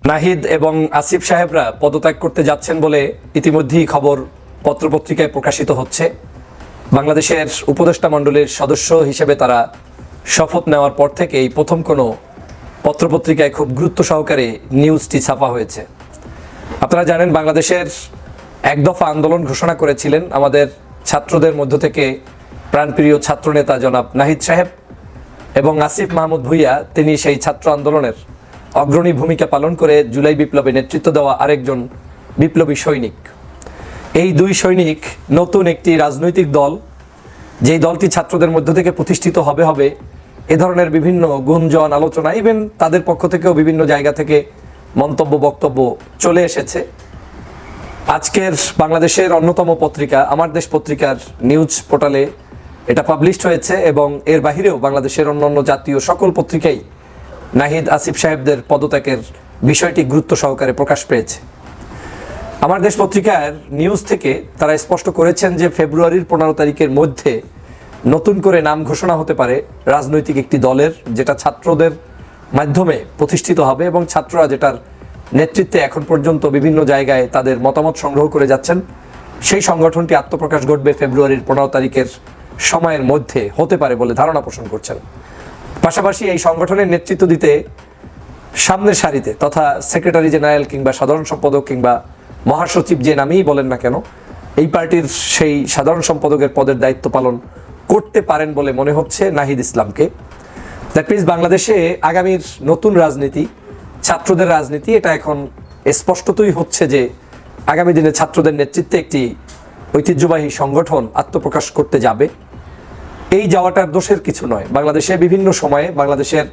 নাহিদ এবং আসিফ সাহেবরা পদত্যাগ করতে যাচ্ছেন বলে ইতিমধ্যেই খবর পত্রপত্রিকায় প্রকাশিত হচ্ছে। বাংলাদেশের উপদেষ্টা মণ্ডলীর সদস্য হিসেবে তারা শপথ নেওয়ার পর থেকে এই প্রথম কোনো পত্রপত্রিকায় খুব গুরুত্ব সহকারে নিউজটি ছাপা হয়েছে। আপনারা জানেন, বাংলাদেশের এক দফা আন্দোলন ঘোষণা করেছিলেন আমাদের ছাত্রদের মধ্য থেকে প্রাণপ্রিয় ছাত্রনেতা জনাব নাহিদ সাহেব এবং আসিফ মাহমুদ ভুইয়া। তিনি সেই ছাত্র আন্দোলনের অগ্রণী ভূমিকা পালন করে জুলাই বিপ্লবে নেতৃত্ব দেওয়া আরেকজন বিপ্লবী সৈনিক। এই দুই সৈনিক নতুন একটি রাজনৈতিক দল, যেই দলটি ছাত্রদের মধ্য থেকে প্রতিষ্ঠিত হবে এ ধরনের বিভিন্ন গুঞ্জন, আলোচনা, ইভেন তাদের পক্ষ থেকেও বিভিন্ন জায়গা থেকে মন্তব্য, বক্তব্য চলে এসেছে। আজকের বাংলাদেশের অন্যতম পত্রিকা আমার দেশ পত্রিকার নিউজ পোর্টালে এটা পাবলিশড হয়েছে এবং এর বাহিরেও বাংলাদেশের অন্যান্য জাতীয় সকল পত্রিকাই নাহিদ আসিফ সাহেবদের পদত্যাগের বিষয়টি গুরুত্ব সহকারে প্রকাশ পেয়েছে। আমার দেশ পত্রিকার নিউজ থেকে তারা স্পষ্ট করেছেন যে ফেব্রুয়ারির 15 তারিখের মধ্যে নতুন করে নাম ঘোষণা হতে পারে রাজনৈতিক একটি দলের, যেটা ছাত্রদের মাধ্যমে প্রতিষ্ঠিত হবে এবং ছাত্ররা যেটার নেতৃত্বে এখন পর্যন্ত বিভিন্ন জায়গায় তাদের মতামত সংগ্রহ করে যাচ্ছেন। সেই সংগঠনটি আত্মপ্রকাশ ঘটবে ফেব্রুয়ারির 15 তারিখের সময়ের মধ্যে হতে পারে বলে ধারণা পোষণ করছেন। পাশাপাশি এই সংগঠনের নেতৃত্ব দিতে সামনের সারিতে তথা সেক্রেটারি জেনারেল কিংবা সাধারণ সম্পাদক কিংবা মহাসচিব যে নামেই বলেন না কেন, এই পার্টির সেই সাধারণ সম্পাদকের পদের দায়িত্ব পালন করতে পারেন বলে মনে হচ্ছে নাহিদ ইসলামকে। দ্যাট মিনস বাংলাদেশে আগামীর নতুন রাজনীতি, ছাত্রদের রাজনীতি, এটা এখন স্পষ্টতই হচ্ছে যে আগামী দিনে ছাত্রদের নেতৃত্বে একটি ঐতিহ্যবাহী সংগঠন আত্মপ্রকাশ করতে যাবে। এই যাওয়াটার দোষের কিছু নয়। বাংলাদেশে বিভিন্ন সময়ে বাংলাদেশের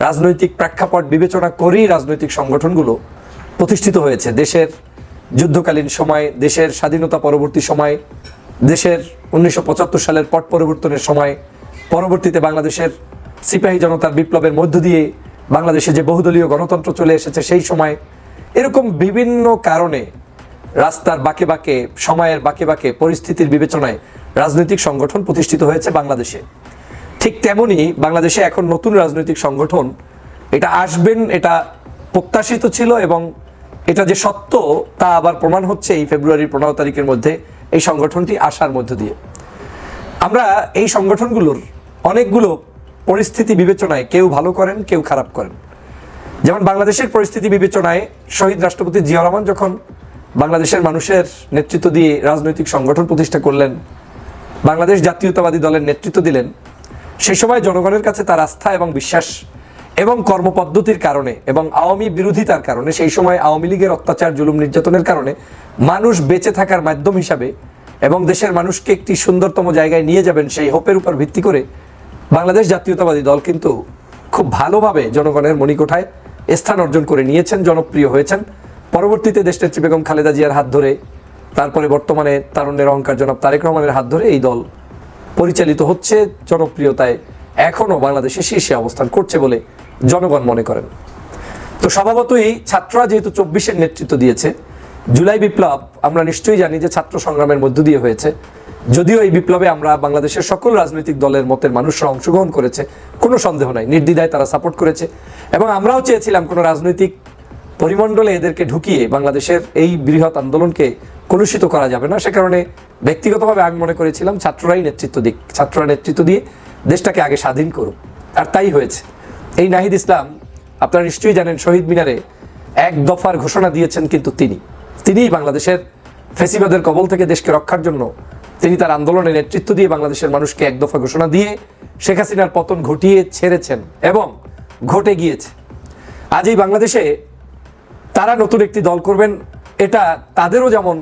রাজনৈতিক প্রেক্ষাপট বিবেচনা করেই রাজনৈতিক সংগঠনগুলো প্রতিষ্ঠিত হয়েছে। দেশের যুদ্ধকালীন সময়, দেশের স্বাধীনতা পরবর্তী সময়, দেশের 1975 সালের পট পরিবর্তনের সময়, পরবর্তীতে বাংলাদেশের সিপাহী জনতার বিপ্লবের মধ্য দিয়ে বাংলাদেশে যে বহুদলীয় গণতন্ত্র চলে এসেছে সেই সময়, এরকম বিভিন্ন কারণে রাস্তার বাঁকে বাঁকে, সময়ের বাঁকে বাঁকে, পরিস্থিতির বিবেচনায় রাজনৈতিক সংগঠন প্রতিষ্ঠিত হয়েছে বাংলাদেশে। ঠিক তেমনি বাংলাদেশে এখন নতুন রাজনৈতিক সংগঠন এটা আসবেন, এটা প্রত্যাশিত ছিল এবং এটা যে সত্য তা আবার প্রমাণ হচ্ছে এই ফেব্রুয়ারির 15 তারিখের মধ্যে এই সংগঠনটি আসার মধ্য দিয়ে। আমরা এই সংগঠনগুলোর অনেকগুলো পরিস্থিতি বিবেচনায় কেউ ভালো করেন, কেউ খারাপ করেন। যেমন বাংলাদেশের পরিস্থিতি বিবেচনায় শহীদ রাষ্ট্রপতি জিয়া রহমান যখন বাংলাদেশের মানুষের নেতৃত্ব দিয়ে রাজনৈতিক সংগঠন প্রতিষ্ঠা করলেন, বাংলাদেশ জাতীয়তাবাদী দলের নেতৃত্ব দিলেন, সেই সময় জনগণের কাছে তার আস্থা এবং বিশ্বাস এবং কর্মপদ্ধতির কারণে এবং আওয়ামী বিরোধিতার কারণে, সেই সময় আওয়ামী লীগের অত্যাচার, জুলুম, নির্যাতনের কারণে মানুষ বেঁচে থাকার মাধ্যম হিসাবে এবং দেশের মানুষকে একটি সুন্দরতম জায়গায় নিয়ে যাবেন সেই হোপের উপর ভিত্তি করে বাংলাদেশ জাতীয়তাবাদী দল কিন্তু খুব ভালোভাবে জনগণের মণিকোঠায় স্থান অর্জন করে নিয়েছেন, জনপ্রিয় হয়েছেন। পরবর্তীতে দেশনেত্রী বেগম খালেদা জিয়ার হাত ধরে, তারপরে বর্তমানে তারুণ্যের অহংকার জনাব তারেক রহমানের হাত ধরে এই দল পরিচালিত হচ্ছে, জনপ্রিয়তায় এখনও বাংলাদেশে শীর্ষে অবস্থান করছে বলে জনগণ মনে করেন। তো স্বভাবতই ছাত্ররা যেহেতু 24-এর নেতৃত্ব দিয়েছে, জুলাই বিপ্লব আমরা নিশ্চয়ই জানি যে ছাত্র সংগ্রামের মধ্য দিয়ে হয়েছে। যদিও এই বিপ্লবে আমরা বাংলাদেশের সকল রাজনৈতিক দলের মতের মানুষরা অংশগ্রহণ করেছে, কোনো সন্দেহ নাই, নির্দ্বিধায় তারা সাপোর্ট করেছে এবং আমরাও চেয়েছিলাম কোনো রাজনৈতিক পরিমণ্ডলে এদেরকে ঢুকিয়ে বাংলাদেশের এই বৃহৎ আন্দোলনকে কলুষিত করা যাবে না। সে কারণে ব্যক্তিগতভাবে আমি মনে করেছিলাম ছাত্ররাই নেতৃত্ব দিক, ছাত্ররা নেতৃত্ব দিয়ে দেশটাকে আগে স্বাধীন করুক, আর তাই হয়েছে। এই নাহিদ ইসলাম আপনারা নিশ্চয়ই জানেন, শহীদ মিনারে এক দফার ঘোষণা দিয়েছেন, কিন্তু তিনিই বাংলাদেশের ফ্যাসিবাদের কবল থেকে দেশকে রক্ষার জন্য তিনি তার আন্দোলনে নেতৃত্ব দিয়ে বাংলাদেশের মানুষকে এক দফা ঘোষণা দিয়ে শেখ হাসিনার পতন ঘটিয়ে ছেড়েছেন এবং ঘটে গিয়েছে। আজ এই বাংলাদেশে তারা নতুন একটি দল করবেন, এটা তাদেরও যেমন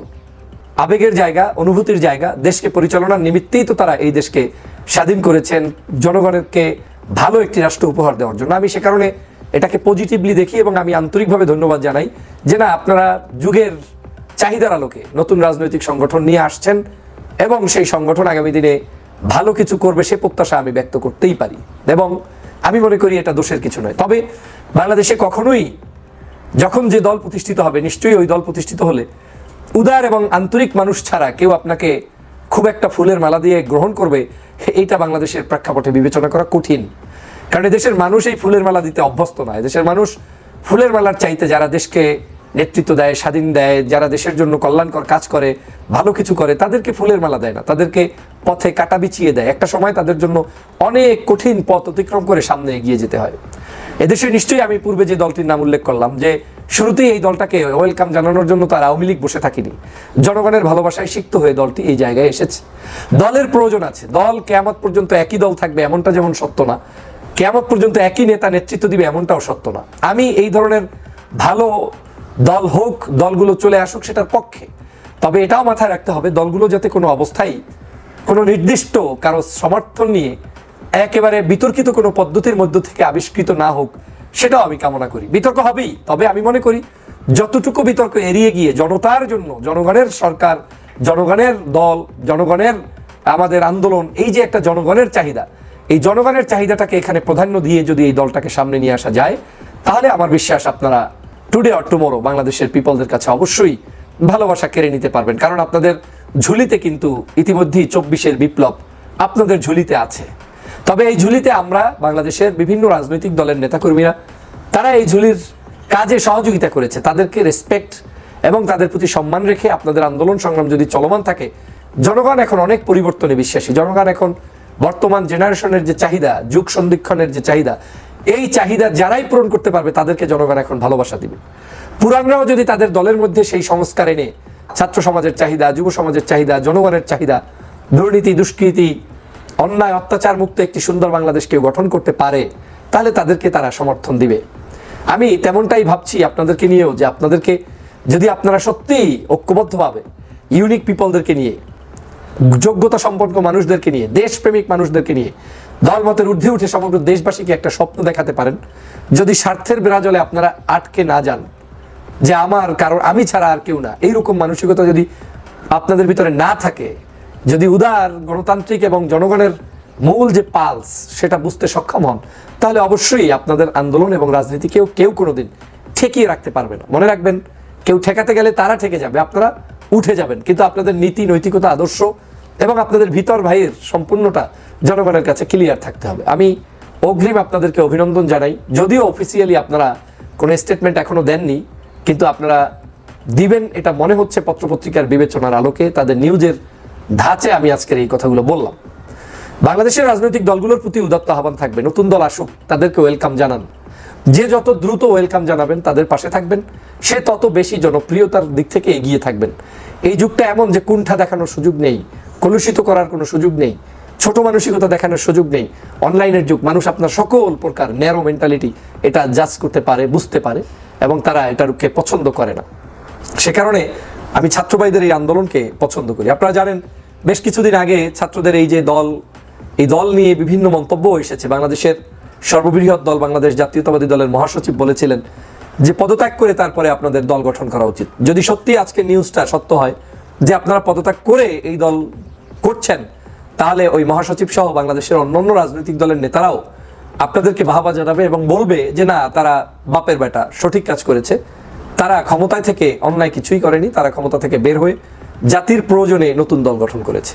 আবেগের জায়গা, অনুভূতির জায়গা। দেশকে পরিচালনার নিমিত্তেই তো তারা এই দেশকে স্বাধীন করেছেন, জনগণকে ভালো একটি রাষ্ট্র উপহার দেওয়ার জন্য। আমি সে কারণে এটাকে পজিটিভলি দেখি এবং আমি আন্তরিকভাবে ধন্যবাদ জানাই যে না, আপনারা যুগের চাহিদার আলোকে নতুন রাজনৈতিক সংগঠন নিয়ে আসছেন এবং সেই সংগঠন আগামী দিনে ভালো কিছু করবে সে প্রত্যাশা আমি ব্যক্ত করতেই পারি এবং আমি মনে করি এটা দোষের কিছু নয়। তবে বাংলাদেশে কখনোই যখন যে দল প্রতিষ্ঠিত হবে, নিশ্চয়ই ওই দল প্রতিষ্ঠিত হলে উদার এবং আন্তরিক মানুষ ছাড়া কেউ আপনাকে খুব একটা ফুলের মালা দিয়ে গ্রহণ করবে, এইটা বাংলাদেশের প্রেক্ষাপটে বিবেচনা করা কঠিন। কারণ দেশের মানুষ এই ফুলের মালা দিতে অভ্যস্ত নয়। দেশের মানুষ ফুলের মালার চাইতে যারা দেশকে নেতৃত্ব দেয়, স্বাধীন দেয়, যারা দেশের জন্য কল্যাণকর কাজ করে, ভালো কিছু করে, তাদেরকে ফুলের মালা দেয় না, তাদেরকে পথে কাটা বিছিয়ে দেয়। একটা সময় তাদের জন্য অনেক কঠিন পথ অতিক্রম করে সামনে এগিয়ে যেতে হয়। এদেশে নিশ্চয়ই আমি পূর্বে যে দলটির নাম উল্লেখ করলাম, যে শুরুতেই এই দলটাকে ওয়েলকাম জানানোর জন্য তারা আওয়ামী লীগ বসে থাকেনি, জনগণের ভালোবাসায় সিক্ত হয়ে দলটি এই জায়গায় এসেছে। দলের প্রয়োজন আছে, দল কিয়ামত পর্যন্ত একই দল থাকবে এমনটা যেমন সত্য না, কিয়ামত পর্যন্ত একই নেতা নেতৃত্ব দিবে এমনটাও সত্য না। আমি এই ধরনের ভালো দল হোক, দলগুলো চলে আসুক সেটার পক্ষে। তবে এটাও মাথায় রাখতে হবে দলগুলো যাতে কোনো অবস্থায় কোনো নির্দিষ্ট কারো সমর্থন নিয়ে একেবারে বিতর্কিত কোনো পদ্ধতির মধ্য থেকে আবিষ্কৃত না হোক, সেটাও আমি কামনা করি। বিতর্ক হবেই, তবে আমি মনে করি যতটুকু বিতর্ক এড়িয়ে গিয়ে জনতার জন্য, জনগণের সরকার, জনগণের দল, জনগণের আমাদের আন্দোলন, এই যে একটা জনগণের চাহিদা, এই জনগণের চাহিদাটাকে এখানে প্রাধান্য দিয়ে যদি এই দলটাকে সামনে নিয়ে আসা যায়, তাহলে আমার বিশ্বাস আপনারা টুডে অর টুমোরো বাংলাদেশের পিপলদের কাছে অবশ্যই ভালোবাসা কেড়ে নিতে পারবেন। কারণ আপনাদের ঝুলিতে কিন্তু ইতিমধ্যেই 24-এর বিপ্লব আপনাদের ঝুলিতে আছে। তবে এই ঝুলিতে আমরা বাংলাদেশের বিভিন্ন রাজনৈতিক দলের নেতাকর্মীরা, তারা এই ঝুলির কাজে সহযোগিতা করেছে, তাদেরকে রেসপেক্ট এবং তাদের প্রতি সম্মান রেখে আপনাদের আন্দোলন সংগ্রাম যদি চলমান থাকে, জনগণ এখন অনেক পরিবর্তনে বিশ্বাসী। জনগণ এখন বর্তমান জেনারেশনের যে চাহিদা, যুগ সন্ধিক্ষণের যে চাহিদা, এই চাহিদা যারাই পূরণ করতে পারবে তাদেরকে জনগণ এখন ভালোবাসা দিবে। পুরানরাও যদি তাদের দলের মধ্যে সেই সংস্কার এনে ছাত্র সমাজের চাহিদা, যুব সমাজের চাহিদা, জনগণের চাহিদা, দুর্নীতি, দুষ্কৃতি, অন্যায়, অত্যাচার মুক্ত একটি সুন্দর বাংলাদেশকে গঠন করতে পারে, তাহলে তাদেরকে তারা সমর্থন দিবে। আমি তেমনটাই ভাবছি আপনাদেরকে নিয়েও, যে আপনাদেরকে যদি আপনারা সত্যিই ঐক্যবদ্ধভাবে ইউনিক পিপলদেরকে নিয়ে, যোগ্যতা সম্পন্ন মানুষদেরকে নিয়ে, দেশপ্রেমিক মানুষদেরকে নিয়ে দলমতের ঊর্ধ্বে উঠে সমগ্র দেশবাসীকে একটা স্বপ্ন দেখাতে পারেন, যদি স্বার্থের বিরাজলে আপনারা আটকে না যান, যে আমার কারণ আমি ছাড়া আর কেউ না, এইরকম মানসিকতা যদি আপনাদের ভিতরে না থাকে, যদি উদার গণতান্ত্রিক এবং জনগণের মূল যে পালস সেটা বুঝতে সক্ষম হন, তাহলে অবশ্যই আপনাদের আন্দোলন এবং রাজনীতিকেও কেউ কোনোদিন ঠেকিয়ে রাখতে পারবে না। মনে রাখবেন, কেউ ঠেকাতে গেলে তারা ঠেকে যাবে, আপনারা উঠে যাবেন, কিন্তু আপনাদের নীতি, নৈতিকতা, আদর্শ এবং আপনাদের ভিতর ভাইয়ের সম্পূর্ণটা জনগণের কাছে ক্লিয়ার থাকতে হবে। আমি অগ্রিম আপনাদেরকে অভিনন্দন জানাই। যদিও অফিসিয়ালি আপনারা কোনো স্টেটমেন্ট এখনো দেননি, কিন্তু আপনারা দিবেন এটা মনে হচ্ছে পত্রপত্রিকার বিবেচনার আলোকে, তাদের নিউজের ধাঁচে আমি আজকের এই কথাগুলো বললাম। বাংলাদেশের রাজনৈতিক দলগুলোর প্রতি উদাত্ত আহ্বান থাকবে, নতুন দল আসুক তাদেরকে ওয়েলকাম জানান। যে যত দ্রুত ওয়েলকাম জানাবেন, তাদের পাশে থাকবেন, সে তত বেশি জনপ্রিয়তার দিক থেকে এগিয়ে থাকবেন। এই যুগটা এমন যে কুণ্ঠা দেখানোর সুযোগ নেই, কলুষিত করার কোনো সুযোগ নেই, ছোট মানসিকতা দেখানোর সুযোগ নেই। অনলাইনের যুগ, মানুষ আপনার সকল প্রকার ন্যারো মেন্টালিটি এটা জাজ করতে পারে, বুঝতে পারে, এবং তারা এটাকে পছন্দ করে না। সে কারণে আমি ছাত্রভাইদের এই আন্দোলনকে পছন্দ করি। আপনারা জানেন, বেশ কিছুদিন আগে ছাত্রদের এই যে দল, এই দল নিয়ে বিভিন্ন মন্তব্য এসেছে। বাংলাদেশের সর্ববৃহৎ দল বাংলাদেশ জাতীয়তাবাদী দলের মহাসচিব বলেছিলেন যে পদত্যাগ করে তারপরে আপনাদের দল গঠন করা উচিত। যদি সত্যি আজকে নিউজটা সত্য হয় যে আপনারা পদত্যাগ করে এই দল করছেন, তাহলে ওই মহাসচিব সহ বাংলাদেশের অন্যান্য রাজনৈতিক দলের নেতারাও আপনাদেরকে বাহবা জানাবে এবং বলবে যে না, তারা বাপের বেটা, সঠিক কাজ করেছে, তারা ক্ষমতায় থেকে অন্যায় কিছুই করেনি, তারা ক্ষমতা থেকে বের হয়ে জাতির প্রয়োজনে নতুন দল গঠন করেছে।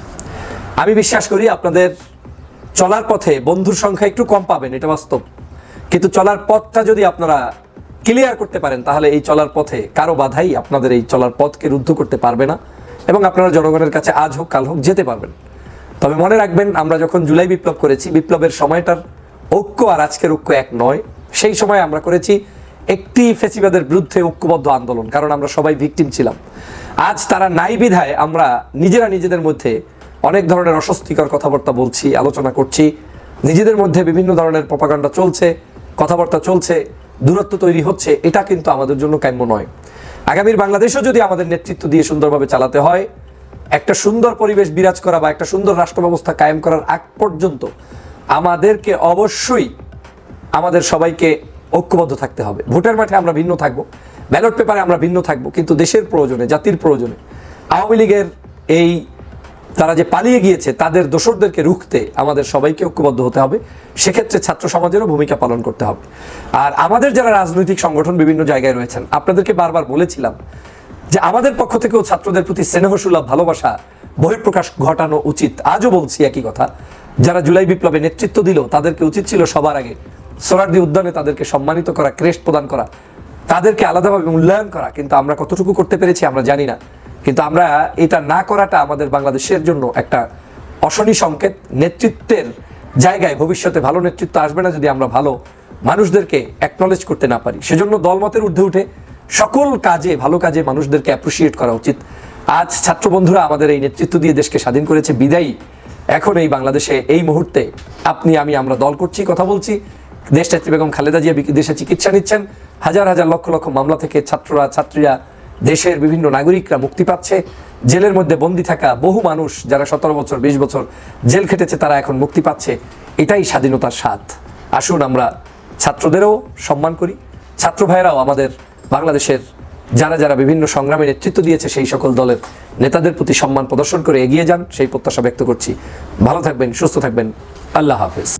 আমি বিশ্বাস করি আপনাদের চলার পথে বন্ধুর সংখ্যা একটু কম পাবেন, এটা বাস্তব, কিন্তু চলার পথটা যদি আপনারা ক্লিয়ার করতে পারেন, তাহলে এই চলার পথে কারো বাধাই আপনাদের এই চলার পথকে রুদ্ধ করতে পারবে না, এবং আপনারা জনগণের কাছে আজ হোক কাল হোক যেতে পারবেন। তবে মনে রাখবেন, আমরা যখন জুলাই বিপ্লব করেছি, বিপ্লবের সময়টার ঐক্য আর আজকের ঐক্য এক নয়। সেই সময় আমরা করেছি একটি ফেসিবাদের বিরুদ্ধে ঐক্যবদ্ধ আন্দোলন, কারণ আমরা সবাই ভিকটিম ছিলাম। আজ তারা নাই বিধায় আমরা নিজেরা নিজেদের মধ্যে অনেক ধরনের অস্বস্তিকর কথাবার্তা বলছি, আলোচনা করছি, নিজেদের মধ্যে বিভিন্ন ধরনের প্রপাগান্ডা চলছে, কথাবার্তা চলছে, দূরত্ব তৈরি হচ্ছে। এটা কিন্তু আমাদের জন্য কাম্য নয়। আগামীর বাংলাদেশও যদি আমাদের নেতৃত্ব দিয়ে সুন্দরভাবে চালাতে হয়, একটা সুন্দর পরিবেশ বিরাজ করা বা একটা সুন্দর রাষ্ট্র ব্যবস্থা কায়েম করার আগ পর্যন্ত আমাদেরকে অবশ্যই আমাদের সবাইকে ঐক্যবদ্ধ থাকতে হবে। ভোটের মাঠে আমরা ভিন্ন থাকবো, ব্যালট পেপারে আমরা ভিন্ন থাকবো, কিন্তু দেশের প্রয়োজনে, জাতির প্রয়োজনে আওয়ামী লীগের এই তারা যে পালিয়ে গিয়েছে তাদের দোসরদেরকে রুখতে আমাদের সবাইকে ঐক্যবদ্ধ হতে হবে। সেক্ষেত্রে ছাত্র সমাজেরও ভূমিকা পালন করতে হবে। আর আমাদের যারা রাজনৈতিক সংগঠন বিভিন্ন জায়গায় রয়েছেন, আপনাদেরকে বারবার বলেছিলাম যে আমাদের পক্ষ থেকেও ছাত্রদের প্রতি স্নেহসুলভ ভালোবাসা বহিঃপ্রকাশ ঘটানো উচিত। আজও বলছি একই কথা, যারা জুলাই বিপ্লবে নেতৃত্ব দিল তাদেরকে উচিত ছিল সবার আগে সোহরাওয়ার্দী উদ্যানে তাদেরকে সম্মানিত করা, ক্রেস্ট প্রদান করা, তাদেরকে আলাদাভাবে মূল্যায়ন করা, কিন্তু আমরা কতটুকু করতে পেরেছি আমরা জানি না। কিন্তু আমরা এটা না করাটা আমাদের বাংলাদেশের জন্য একটা অশনি সংকেত। নেতৃত্বের জায়গায় ভবিষ্যতে ভালো নেতৃত্ব আসবে না যদি আমরা ভালো মানুষদেরকে অ্যাকনলেজ করতে না পারি। সেজন্য দলমতের ঊর্ধ্বে উঠে সকল কাজে, ভালো কাজে মানুষদেরকে অ্যাপ্রিসিয়েট করা উচিত। আজ ছাত্র বন্ধুরা আমাদের এই নেতৃত্ব দিয়ে দেশকে স্বাধীন করেছে বিদায়ী এখন এই বাংলাদেশে এই মুহূর্তে আপনি আমি আমরা দল করছি, কথা বলছি। দেশনেত্রী বেগম খালেদা জিয়া দেশে চিকিৎসা নিচ্ছেন, হাজার হাজার লক্ষ লক্ষ মামলা থেকে ছাত্ররা ছাত্রীরা দেশের বিভিন্ন নাগরিকরা মুক্তি পাচ্ছে। জেলের মধ্যে বন্দী থাকা বহু মানুষ যারা 17 বছর 20 বছর জেল খেটেছে তারা এখন মুক্তি পাচ্ছে। এটাই স্বাধীনতার স্বাদ। আসুন আমরা ছাত্রদেরও সম্মান করি, ছাত্র ভাইয়েরাও আমাদের বাংলাদেশের যারা যারা বিভিন্ন সংগ্রামে নেতৃত্ব দিয়েছে সেই সকল দলের নেতাদের প্রতি সম্মান প্রদর্শন করে এগিয়ে যান, সেই প্রত্যাশা ব্যক্ত করছি। ভালো থাকবেন, সুস্থ থাকবেন, আল্লাহ হাফেজ।